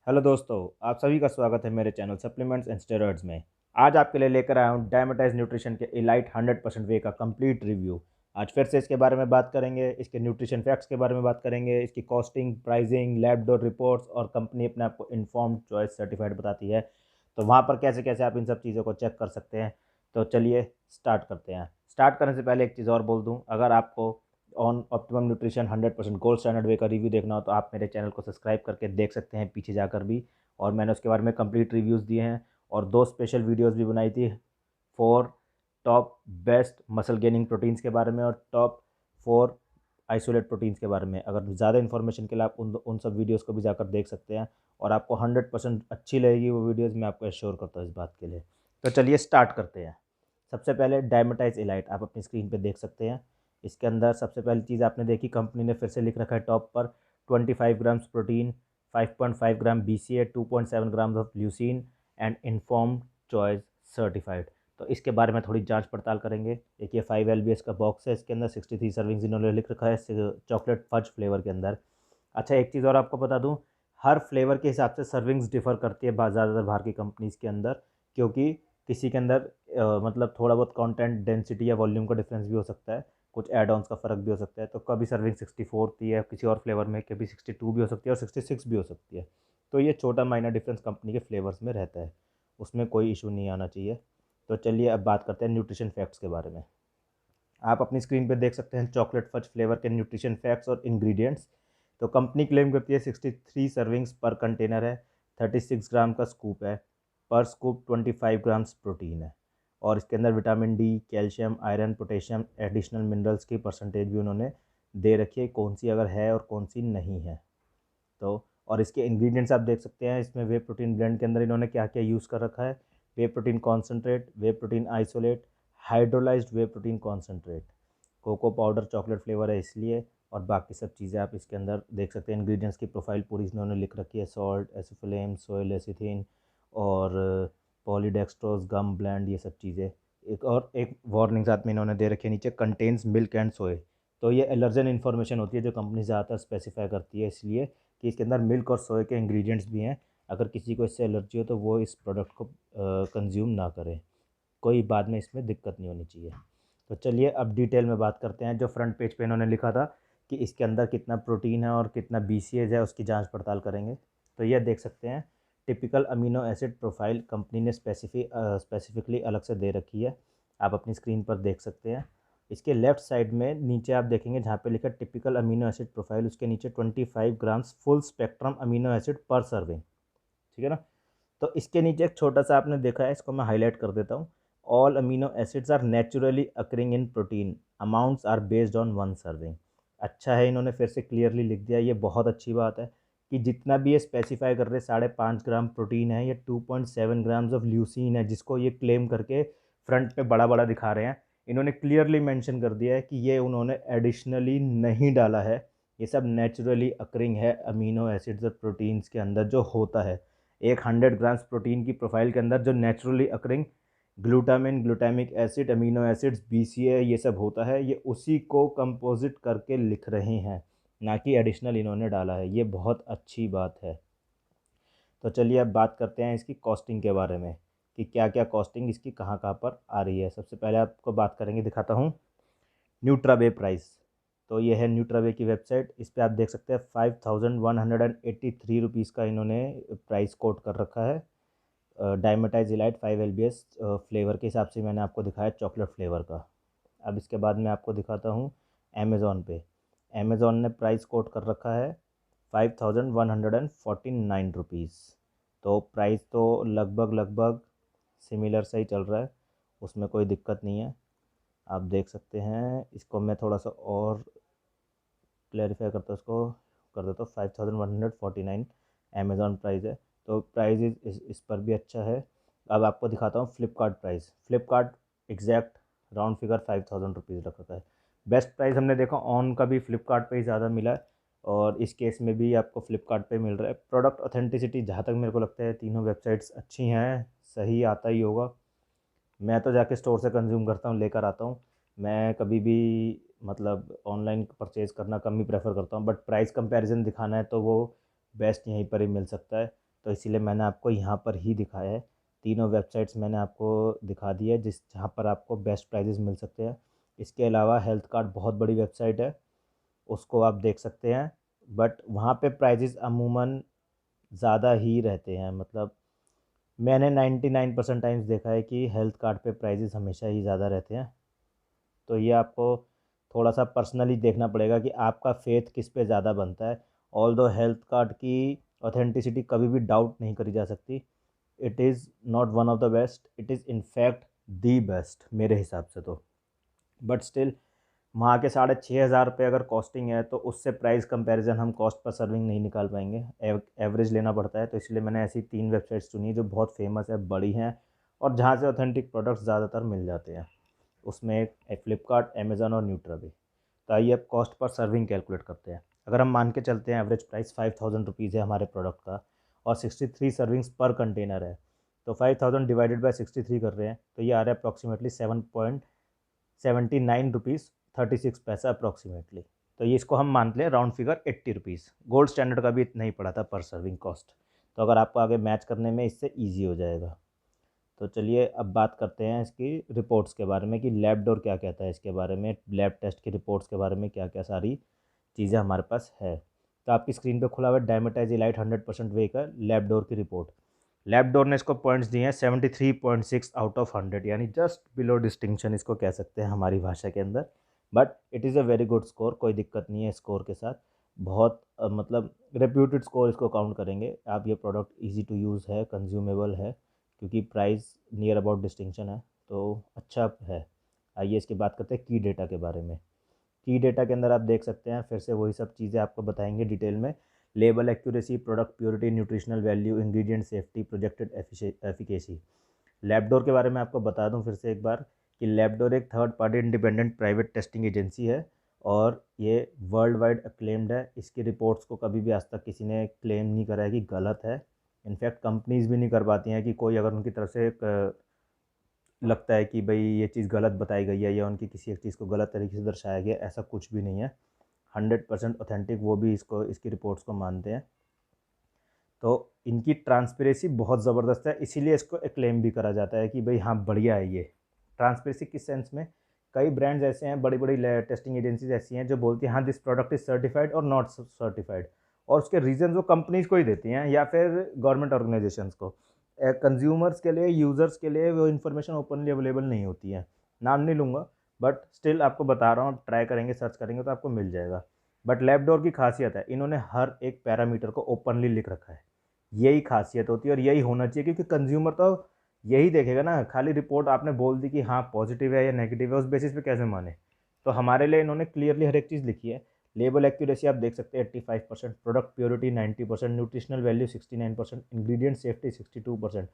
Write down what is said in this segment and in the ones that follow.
Hello दोस्तों, आप सभी का स्वागत है मेरे चैनल सप्लीमेंट्स एंड स्टेरॉइड्स में। आज आपके लिए लेकर आया हूँ डायमेटाइज न्यूट्रिशन के इलाइट 100% वे का कंप्लीट रिव्यू। आज फिर से इसके बारे में बात करेंगे, इसके न्यूट्रिशन फैक्ट्स के बारे में बात करेंगे, इसकी costing, pricing, lab door reports और कंपनी अपने आप को इन्फॉर्म्ड चॉइस सर्टिफाइड बताती है। तो वहाँ पर कैसे कैसे आप इन सब चीज़ों को चेक कर सकते हैं। तो चलिए स्टार्ट करते हैं। स्टार्ट करने से पहले एक चीज़ और बोल दूँ, अगर आपको on optimum nutrition 100% gold standard वे का रिव्यू देखना हो तो आप मेरे चैनल को सब्सक्राइब करके देख सकते हैं पीछे जाकर भी। और मैंने उसके बारे में कंप्लीट रिव्यूज़ दिए हैं और दो स्पेशल वीडियोस भी बनाई थी for top best muscle gaining proteins के बारे में और टॉप 4 आइसोलेट प्रोटीन्स के बारे में। अगर ज़्यादा इन्फॉर्मेशन के लिए आप उन सब वीडियोस को भी जाकर देख सकते हैं और आपको 100% अच्छी लगेगी वो वीडियोस, मैं आपको एश्योर करता हूँ इस बात के लिए। तो चलिए स्टार्ट करते हैं। सबसे पहले डायमेटाइज इलाइट आप अपनी स्क्रीन पे देख सकते हैं। इसके अंदर सबसे पहली चीज़ आपने देखी, कंपनी ने फिर से लिख रखा है टॉप पर 25 grams protein, 5.5 gram BCA, 2.7 grams of leucine and informed choice certified. तो इसके बारे में थोड़ी जांच पड़ताल करेंगे। एक ये 5 LBS का बॉक्स है, इसके अंदर 63 सर्विंग्स इन्होंने लिख रखा है चॉकलेट फज फ्लेवर के अंदर। अच्छा, एक चीज़ और आपको बता दूं, हर फ्लेवर के हिसाब से सर्विंग्स डिफ़र करती है ज़्यादातर बाहर की कंपनीज़ के अंदर, क्योंकि किसी के अंदर मतलब थोड़ा बहुत कंटेंट डेंसिटी या वॉल्यूम का डिफरेंस भी हो सकता है, कुछ एड ऑन्स का फ़र्क भी हो सकता है। तो कभी सर्विंग 64 होती है किसी और फ्लेवर में, कभी 62 भी हो सकती है और 66 भी हो सकती है। तो ये छोटा माइनर डिफरेंस कंपनी के फ्लेवर्स में रहता है, उसमें कोई इशू नहीं आना चाहिए। तो चलिए अब बात करते हैं न्यूट्रिशन फैक्ट्स के बारे में। आप अपनी स्क्रीन पे देख सकते हैं चॉकलेट फज फ्लेवर के न्यूट्रिशन फैक्ट्स और इंग्रेडिएंट्स। तो कंपनी क्लेम करती है 63 सर्विंग्स पर कंटेनर है, 36 ग्राम का स्कूप है, पर स्कूप 25 ग्राम्स प्रोटीन है और इसके अंदर vitamin D, calcium, iron, potassium, additional minerals की परसेंटेज भी उन्होंने दे रखी है, कौन सी अगर है और कौन सी नहीं है। तो और इसके इंग्रेडिएंट्स आप देख सकते हैं, इसमें वे प्रोटीन ब्लेंड के अंदर इन्होंने क्या क्या यूज़ कर रखा है। Whey protein concentrate, whey protein isolate, hydrolysed whey protein concentrate, cocoa powder chocolate flavour है इसलिए, और बाकी सब चीज़ें आप इसके अंदर देख सकते हैं। इंग्रेडिएंट्स की प्रोफाइल पूरी इन्होंने लिख रखी है, सॉल्ट, एसिफिलेम, सोय लेसिथिन और पॉलीडेक्सट्रोज गम ब्लेंड, ये सब चीज़ें। एक वार्निंग साथ में इन्होंने दे रखी है नीचे, कंटेन्स मिल्क एंड सोए। तो ये एलर्जन इन्फॉर्मेशन होती है जो कंपनी ज़्यादातर स्पेसिफाई करती है, इसलिए कि इसके अंदर मिल्क और सोए के इंग्रेडिएंट्स भी हैं। अगर किसी को इससे एलर्जी हो तो वो इस प्रोडक्ट को कंज्यूम ना करे, कोई बाद में इसमें दिक्कत नहीं होनी चाहिए। तो चलिए अब डिटेल में बात करते हैं। जो फ्रंट पेज पे इन्होंने लिखा था कि इसके अंदर कितना प्रोटीन है और कितना BCAs है, उसकी जांच पड़ताल करेंगे। तो ये देख सकते हैं, typical amino acid profile company ने स्पेसिफिकली अलग से दे रखी है, आप अपनी स्क्रीन पर देख सकते हैं। इसके लेफ्ट साइड में नीचे आप देखेंगे जहाँ पे लिखा है टिपिकल अमीनो एसिड प्रोफाइल, उसके नीचे 25 grams full spectrum amino acid पर सर्विंग, ठीक है ना। तो इसके नीचे एक छोटा सा आपने देखा है, इसको मैं हाईलाइट कर देता हूँ। All amino acids are naturally occurring in protein, amounts are based on 1 serving. अच्छा है, इन्होंने फिर से क्लियरली लिख दिया, ये बहुत अच्छी बात है कि जितना भी ये स्पेसिफाई कर रहे 5.5 ग्राम प्रोटीन है, ये 2.7 ग्राम्स ऑफ ल्यूसीन है, जिसको ये क्लेम करके फ्रंट पे बड़ा बड़ा दिखा रहे हैं। इन्होंने क्लियरली मेंशन कर दिया है कि ये उन्होंने एडिशनली नहीं डाला है, ये सब नेचुरली अकरिंग है अमीनो एसिड्स और प्रोटीन्स के अंदर जो होता है। एक 100 ग्राम्स प्रोटीन की प्रोफाइल के अंदर जो naturally occurring glutamine, glutamic acid, amino acids, BCA, ये सब होता है, ये उसी को कंपोजिट करके लिख रहे हैं, ना कि एडिशनल इन्होंने डाला है। ये बहुत अच्छी बात है। तो चलिए अब बात करते हैं इसकी कॉस्टिंग के बारे में कि क्या क्या कॉस्टिंग इसकी कहाँ कहाँ पर आ रही है। सबसे पहले आपको बात करेंगे, दिखाता हूँ न्यूट्रावे प्राइस। तो ये है न्यूट्रावे की वेबसाइट, इस पर आप देख सकते हैं 5183 रुपीज़ का इन्होंने प्राइस कोट कर रखा है। डायमेटाइज इलाइट 5 LBS फ्लेवर के हिसाब से मैंने आपको दिखाया चॉकलेट फ्लेवर का। अब इसके बाद मैं आपको दिखाता हूँ अमेज़ॉन पे। अमेज़ॉन ने प्राइस कोट कर रखा है 5149 रुपीज़। तो प्राइस तो लगभग लगभग सिमिलर सा ही चल रहा है, उसमें कोई दिक्कत नहीं है, आप देख सकते हैं। इसको मैं थोड़ा सा और क्लैरिफाई करता हूँ, इसको कर देता हूँ 5149 अमेज़ॉन प्राइस है। तो प्राइस इस पर भी अच्छा है। अब आपको दिखाता हूँ Flipkart price. Flipkart exact round figure 5000 rupees रख रखा है। बेस्ट प्राइस हमने देखा ऑन का भी फ्लिपकार्ट पे ही ज़्यादा मिला है और इस केस में भी आपको फ्लिपकार्ट पे मिल रहा है। प्रोडक्ट ऑथेंटिसिटी जहाँ तक मेरे को लगता है तीनों वेबसाइट्स अच्छी हैं, सही आता ही होगा। मैं तो जाके स्टोर से कंज्यूम करता हूँ, लेकर आता हूँ। मैं कभी भी मतलब ऑनलाइन परचेज़ करना कम ही प्रेफर करता हूँ, बट प्राइस कंपैरिजन दिखाना है तो वो बेस्ट यहीं पर ही मिल सकता है। तो इसीलिए मैंने आपको यहाँ पर ही दिखाया है। तीनों वेबसाइट्स मैंने आपको दिखा दी है जहाँ पर आपको बेस्ट प्राइजेस मिल सकते हैं। इसके अलावा हेल्थ कार्ड बहुत बड़ी वेबसाइट है, उसको आप देख सकते हैं, बट वहाँ पे प्राइजेस अमूमन ज़्यादा ही रहते हैं। मतलब मैंने 99% टाइम्स देखा है कि हेल्थ कार्ड पे प्राइजेस हमेशा ही ज़्यादा रहते हैं। तो ये आपको थोड़ा सा पर्सनली देखना पड़ेगा कि आपका फेथ किस पे ज़्यादा बनता है। ऑल दो हेल्थ कार्ड की ऑथेंटिसिटी कभी भी डाउट नहीं करी जा सकती। It is not one of the best, it is in fact the best मेरे हिसाब से तो। बट स्टिल वहाँ के 6,500 रुपये अगर कॉस्टिंग है तो उससे प्राइस कंपैरिजन हम कॉस्ट पर सर्विंग नहीं निकाल पाएंगे, एवरेज लेना पड़ता है। तो इसलिए मैंने ऐसी 3 वेबसाइट्स चुनी जो बहुत फेमस है, बड़ी हैं और जहाँ से ऑथेंटिक प्रोडक्ट्स ज़्यादातर मिल जाते हैं। उसमें एक फ्लिपकार्ट, अमेज़न और न्यूट्रा भी। तो आइए अब कॉस्ट पर सर्विंग कैलकुलेट करते हैं। अगर हम मान के चलते हैं एवरेज प्राइस 5,000 रुपीज़ है हमारे प्रोडक्ट का और 63 सर्विंग्स पर कंटेनर है, तो 5,000 डिवाइडेड बाई 63 कर रहे हैं तो ये आ रहा है अप्रॉक्सीमेटली 7.79 रुपीज़ 36 पैसा अप्रॉक्सीमेटली। तो ये इसको हम मान लें round figure 80 rupees. Gold standard का भी इतना ही पड़ा था पर सर्विंग कॉस्ट। तो अगर आपको आगे मैच करने में इससे ईजी हो जाएगा। तो चलिए अब बात करते हैं इसकी रिपोर्ट्स के बारे में कि लैबडोर क्या कहता है इसके बारे में, लैब टेस्ट की रिपोर्ट्स के बारे में क्या क्या सारी चीज़ें हमारे पास है। तो आपकी स्क्रीन पे खुला हुआ है डायमेटाइज इलाइट 100% वे का लैबडोर की रिपोर्ट। लैबडोर ने इसको पॉइंट्स दिए हैं 73.6 आउट ऑफ 100, यानी जस्ट बिलो डिस्टिंक्शन इसको कह सकते हैं हमारी भाषा के अंदर। But it is a very good score, कोई दिक्कत नहीं है स्कोर के साथ। बहुत मतलब रेप्यूटेड स्कोर इसको काउंट करेंगे आप। ये प्रोडक्ट ईजी टू यूज़ है, कंज्यूमेबल है, क्योंकि प्राइस नियर अबाउट डिस्टिंक्शन है, तो अच्छा है। आइए इसकी बात करते हैं की डेटा के बारे में। की डेटा के अंदर आप देख सकते हैं फिर से वही सब चीज़ें आपको बताएंगे डिटेल में। Label accuracy, product purity, nutritional value, ingredient safety, projected efficacy. Labdoor के बारे में आपको बता दूं फिर से एक बार कि लैबडोर एक third party independent private testing agency है और ये वर्ल्ड वाइड अक्लेम्ड है। इसकी रिपोर्ट्स को कभी भी आज तक किसी ने क्लेम नहीं करा है कि गलत है। इनफैक्ट कंपनीज भी नहीं कर पाती हैं कि कोई अगर उनकी तरफ से लगता है कि भाई ये चीज़ गलत बताई गई है या उनकी किसी एक चीज़ को गलत तरीके से दर्शाया गया, ऐसा कुछ भी नहीं है। 100% ऑथेंटिक वो भी इसको, इसकी रिपोर्ट्स को मानते हैं। तो इनकी ट्रांसपेरेंसी बहुत ज़बरदस्त है, इसीलिए इसको एक्लेम भी करा जाता है कि भाई हाँ बढ़िया है ये। ट्रांसपेरेंसी किस सेंस में, कई ब्रांड्स ऐसे हैं, बड़ी बड़ी टेस्टिंग एजेंसीज ऐसी हैं जो बोलती हैं हाँ दिस प्रोडक्ट इज़ सर्टिफाइड और नॉट सर्टिफाइड, और उसके रीजन वो कंपनीज को ही देती हैं या फिर गवर्नमेंट ऑर्गेनाइजेशंस को। कंज्यूमर्स के लिए, यूज़र्स के लिए वो इन्फॉर्मेशन ओपनली अवेलेबल नहीं होती है। नाम नहीं लूँगा बट स्टिल आपको बता रहा हूँ, ट्राई करेंगे, सर्च करेंगे तो आपको मिल जाएगा। बट लैबडोर की खासियत है, इन्होंने हर एक पैरामीटर को ओपनली लिख रखा है। यही खासियत होती है और यही होना चाहिए, क्योंकि कंज्यूमर तो यही देखेगा ना। खाली रिपोर्ट आपने बोल दी कि हाँ पॉजिटिव है या नेगेटिव है, उस बेसिस पे कैसे माने। तो हमारे लिए इन्होंने क्लियरली हर एक चीज़ लिखी है। लेबल एक्यूरेसी आप देख सकते हैं 85%, product purity 90%, nutritional value 69%, ingredient safety 62%,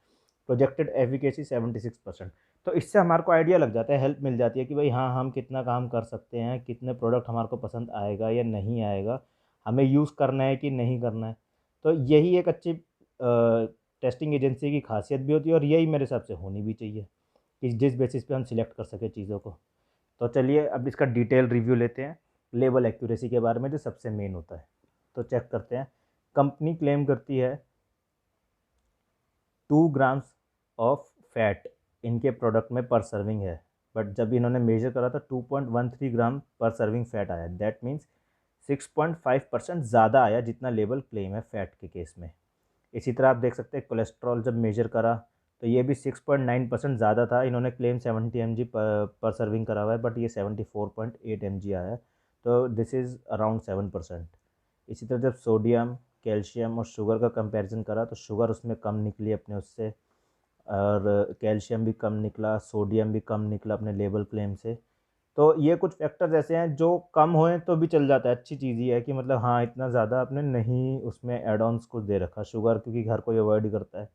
projected efficacy 76%। तो इससे हमारे को आइडिया लग जाता है, हेल्प मिल जाती है कि भाई हाँ हम कितना काम कर सकते हैं, कितने प्रोडक्ट हमारे को पसंद आएगा या नहीं आएगा, हमें यूज़ करना है कि नहीं करना है। तो यही एक अच्छी टेस्टिंग एजेंसी की खासियत भी होती है और यही मेरे हिसाब से होनी भी चाहिए कि जिस बेसिस पे हम सिलेक्ट कर सके चीज़ों को। तो चलिए अब इसका डिटेल रिव्यू लेते हैं लेबल एक्यूरेसी के बारे में, जो सबसे मेन होता है। तो चेक करते हैं। कंपनी क्लेम करती है 2 ग्राम्स ऑफ फैट इनके प्रोडक्ट में पर सर्विंग है, बट जब इन्होंने मेजर करा था 2.13 ग्राम पर सर्विंग फैट आया। दैट मीन्स 6.5% ज़्यादा आया जितना लेबल क्लेम है फैट के केस में। इसी तरह आप देख सकते हैं कोलेस्ट्रॉल जब मेजर करा तो ये भी 6.9% ज़्यादा था। इन्होंने क्लेम 70 mg पर सर्विंग करा हुआ है, बट ये 74.8 mg आया है, तो दिस इज़ अराउंड 7%। इसी तरह जब सोडियम, कैल्शियम और शुगर का कंपैरिजन करा तो शुगर उसमें कम निकली अपने उससे, और कैल्शियम भी कम निकला, सोडियम भी कम निकला अपने लेबल क्लेम से। तो ये कुछ फैक्टर्स ऐसे हैं जो कम होएं तो भी चल जाता है। अच्छी चीज़ ये है कि मतलब हाँ इतना ज़्यादा आपने नहीं उसमें एड ऑन्स कुछ दे रखा। शुगर क्योंकि हर कोई अवॉइड करता है,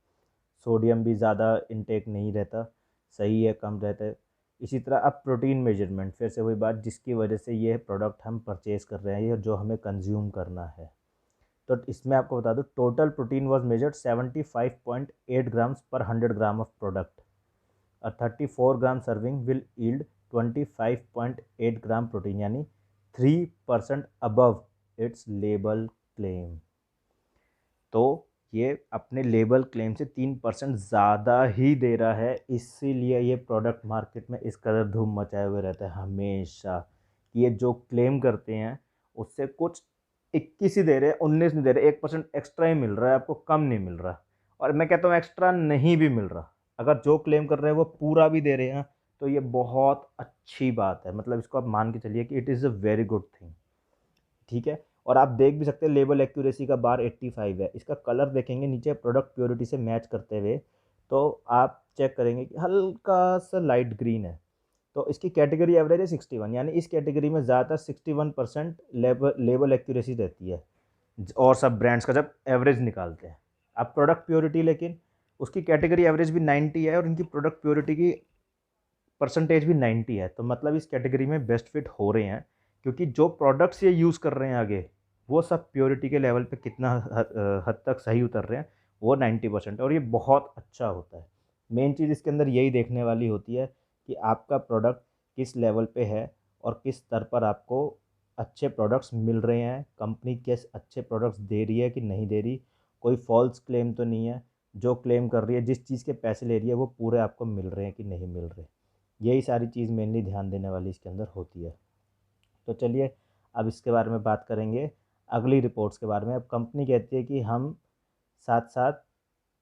सोडियम भी ज़्यादा इनटेक नहीं रहता, सही है, कम रहता है। इसी तरह अब प्रोटीन मेजरमेंट, फिर से वही बात जिसकी वजह से ये प्रोडक्ट हम परचेज़ कर रहे हैं, ये जो हमें कंज्यूम करना है। तो इसमें आपको बता दूं total protein was measured 75.8 grams पर 100 gram of product. A 34 gram serving will yield 25.8 gram protein, यानी 3% अबव इट्स लेबल क्लेम। तो ये अपने लेबल क्लेम से 3% ज़्यादा ही दे रहा है, इसीलिए ये प्रोडक्ट मार्केट में इस कदर धूम मचाए हुए रहता है हमेशा। कि ये जो क्लेम करते हैं उससे कुछ 21 ही दे रहे हैं, 19 नहीं दे रहे, 1% एक्स्ट्रा ही मिल रहा है आपको, कम नहीं मिल रहा। और मैं कहता हूँ एक्स्ट्रा नहीं भी मिल रहा, अगर जो क्लेम कर रहे हैं वो पूरा भी दे रहे हैं तो ये बहुत अच्छी बात है। मतलब इसको आप मान के चलिए कि it is a very good thing. ठीक है। और आप देख भी सकते हैं लेबल एक्यूरेसी का बार 85 है। इसका कलर देखेंगे नीचे प्रोडक्ट प्योरिटी से मैच करते हुए, तो आप चेक करेंगे कि हल्का सा लाइट ग्रीन है। तो इसकी कैटेगरी एवरेज है 61, यानी इस कैटेगरी में ज़्यादातर 61% लेबल एक्यूरेसी रहती है और सब ब्रांड्स का जब एवरेज निकालते हैं। अब प्रोडक्ट प्योरिटी, लेकिन उसकी कैटेगरी एवरेज भी 90 है और इनकी प्रोडक्ट प्योरिटी की परसेंटेज भी 90 है। तो मतलब इस कैटेगरी में बेस्ट फिट हो रहे हैं, क्योंकि जो प्रोडक्ट्स ये यूज़ कर रहे हैं आगे, वो सब प्योरिटी के लेवल पे कितना हद तक सही उतर रहे हैं, वो 90% है और ये बहुत अच्छा होता है। मेन चीज़ इसके अंदर यही देखने वाली होती है कि आपका प्रोडक्ट किस लेवल पे है और किस स्तर पर आपको अच्छे प्रोडक्ट्स मिल रहे हैं, कंपनी किस अच्छे प्रोडक्ट्स दे रही है कि नहीं दे रही, कोई फॉल्स क्लेम तो नहीं है, जो क्लेम कर रही है, जिस चीज़ के पैसे ले रही है वो पूरे आपको मिल रहे हैं कि नहीं मिल रहे। यही सारी चीज़ मेनली ध्यान देने वाली इसके अंदर होती है। तो चलिए अब इसके बारे में बात करेंगे, अगली रिपोर्ट्स के बारे में। अब कंपनी कहती है कि हम साथ साथ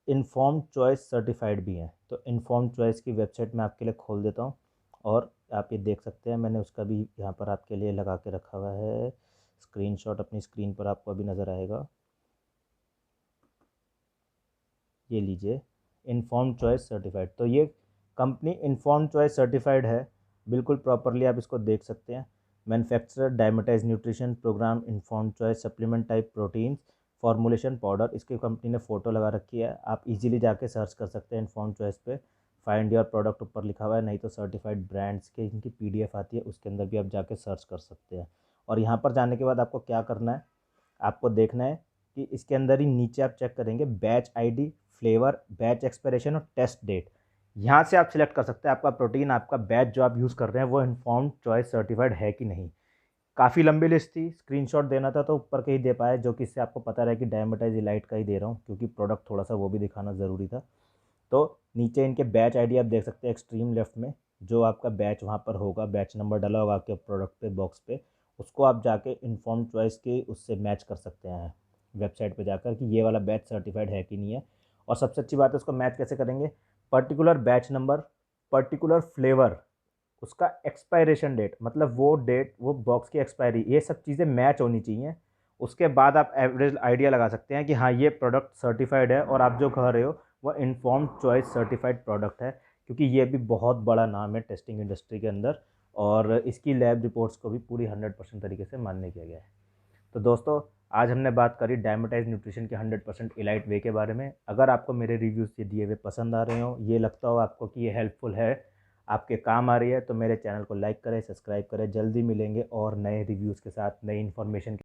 इन्फॉर्म्ड चॉइस सर्टिफाइड भी हैं। तो इन्फॉर्म्ड चॉइस की वेबसाइट मैं आपके लिए खोल देता हूँ और आप ये देख सकते हैं, मैंने उसका भी यहाँ पर आपके लिए लगा के रखा हुआ है स्क्रीनशॉट, अपनी स्क्रीन पर आपको अभी नज़र आएगा। ये लीजिए, इन्फॉर्म्ड चॉइस सर्टिफाइड। तो ये कंपनी इन्फॉर्म्ड चॉइस सर्टिफाइड है, बिल्कुल प्रॉपरली आप इसको देख सकते हैं। Manufacturer Dymatize nutrition program informed choice supplement type proteins formulation powder, इसकी कंपनी ने फ़ोटो लगा रखी है, आप इजीली जाके सर्च कर सकते हैं इन्फॉर्म्ड चॉइस पे। फाइंड योर प्रोडक्ट ऊपर लिखा हुआ है, नहीं तो सर्टिफाइड ब्रांड्स के इनकी पीडीएफ आती है, उसके अंदर भी आप जाके सर्च कर सकते हैं। और यहाँ पर जाने के बाद आपको क्या करना है, आपको देखना है कि इसके अंदर ही नीचे आप चेक करेंगे batch ID, flavour, batch expiration और टेस्ट डेट। यहाँ से आप सिलेक्ट कर सकते हैं आपका प्रोटीन, आपका बैच जो आप यूज़ कर रहे हैं वो इन्फॉर्म्ड चॉइस सर्टिफाइड है कि नहीं। काफ़ी लंबी लिस्ट थी, स्क्रीनशॉट देना था तो ऊपर के ही दे पाया, जो कि इससे आपको पता रहे कि डायमेटाइज इलाइट का ही दे रहा हूँ, क्योंकि प्रोडक्ट थोड़ा सा वो भी दिखाना ज़रूरी था। तो नीचे इनके बैच आईडी आप देख सकते हैं एक्सट्रीम लेफ्ट में, जो आपका बैच वहाँ पर होगा, बैच नंबर डला होगा आपके प्रोडक्ट पे बॉक्स पे, उसको आप जाके इन्फॉर्म चॉइस के उससे मैच कर सकते हैं वेबसाइट पे जाकर कि ये वाला बैच सर्टिफाइड है कि नहीं है। और सबसे अच्छी बात है, उसको मैच कैसे करेंगे, particular batch number, particular flavour, उसका एक्सपायरेशन डेट, मतलब वो डेट, वो बॉक्स की एक्सपायरी, ये सब चीज़ें मैच होनी चाहिए। उसके बाद आप एवरेज आइडिया लगा सकते हैं कि हाँ ये प्रोडक्ट सर्टिफाइड है और आप जो कह रहे हो वह इन्फॉर्म्ड चॉइस सर्टिफाइड प्रोडक्ट है, क्योंकि ये भी बहुत बड़ा नाम है टेस्टिंग इंडस्ट्री के अंदर और इसकी लैब रिपोर्ट्स को भी पूरी 100% तरीके से मान्य किया गया है। तो दोस्तों, आज हमने बात करी डायमेटाइज न्यूट्रिशन के 100% इलाइट वे के बारे में। अगर आपको मेरे रिव्यूज़ ये दिए हुए पसंद आ रहे हो, ये लगता हो आपको कि ये हेल्पफुल है, आपके काम आ रही है, तो मेरे चैनल को लाइक करें, सब्सक्राइब करें। जल्दी मिलेंगे और नए रिव्यूज़ के साथ, नई इन्फॉर्मेशन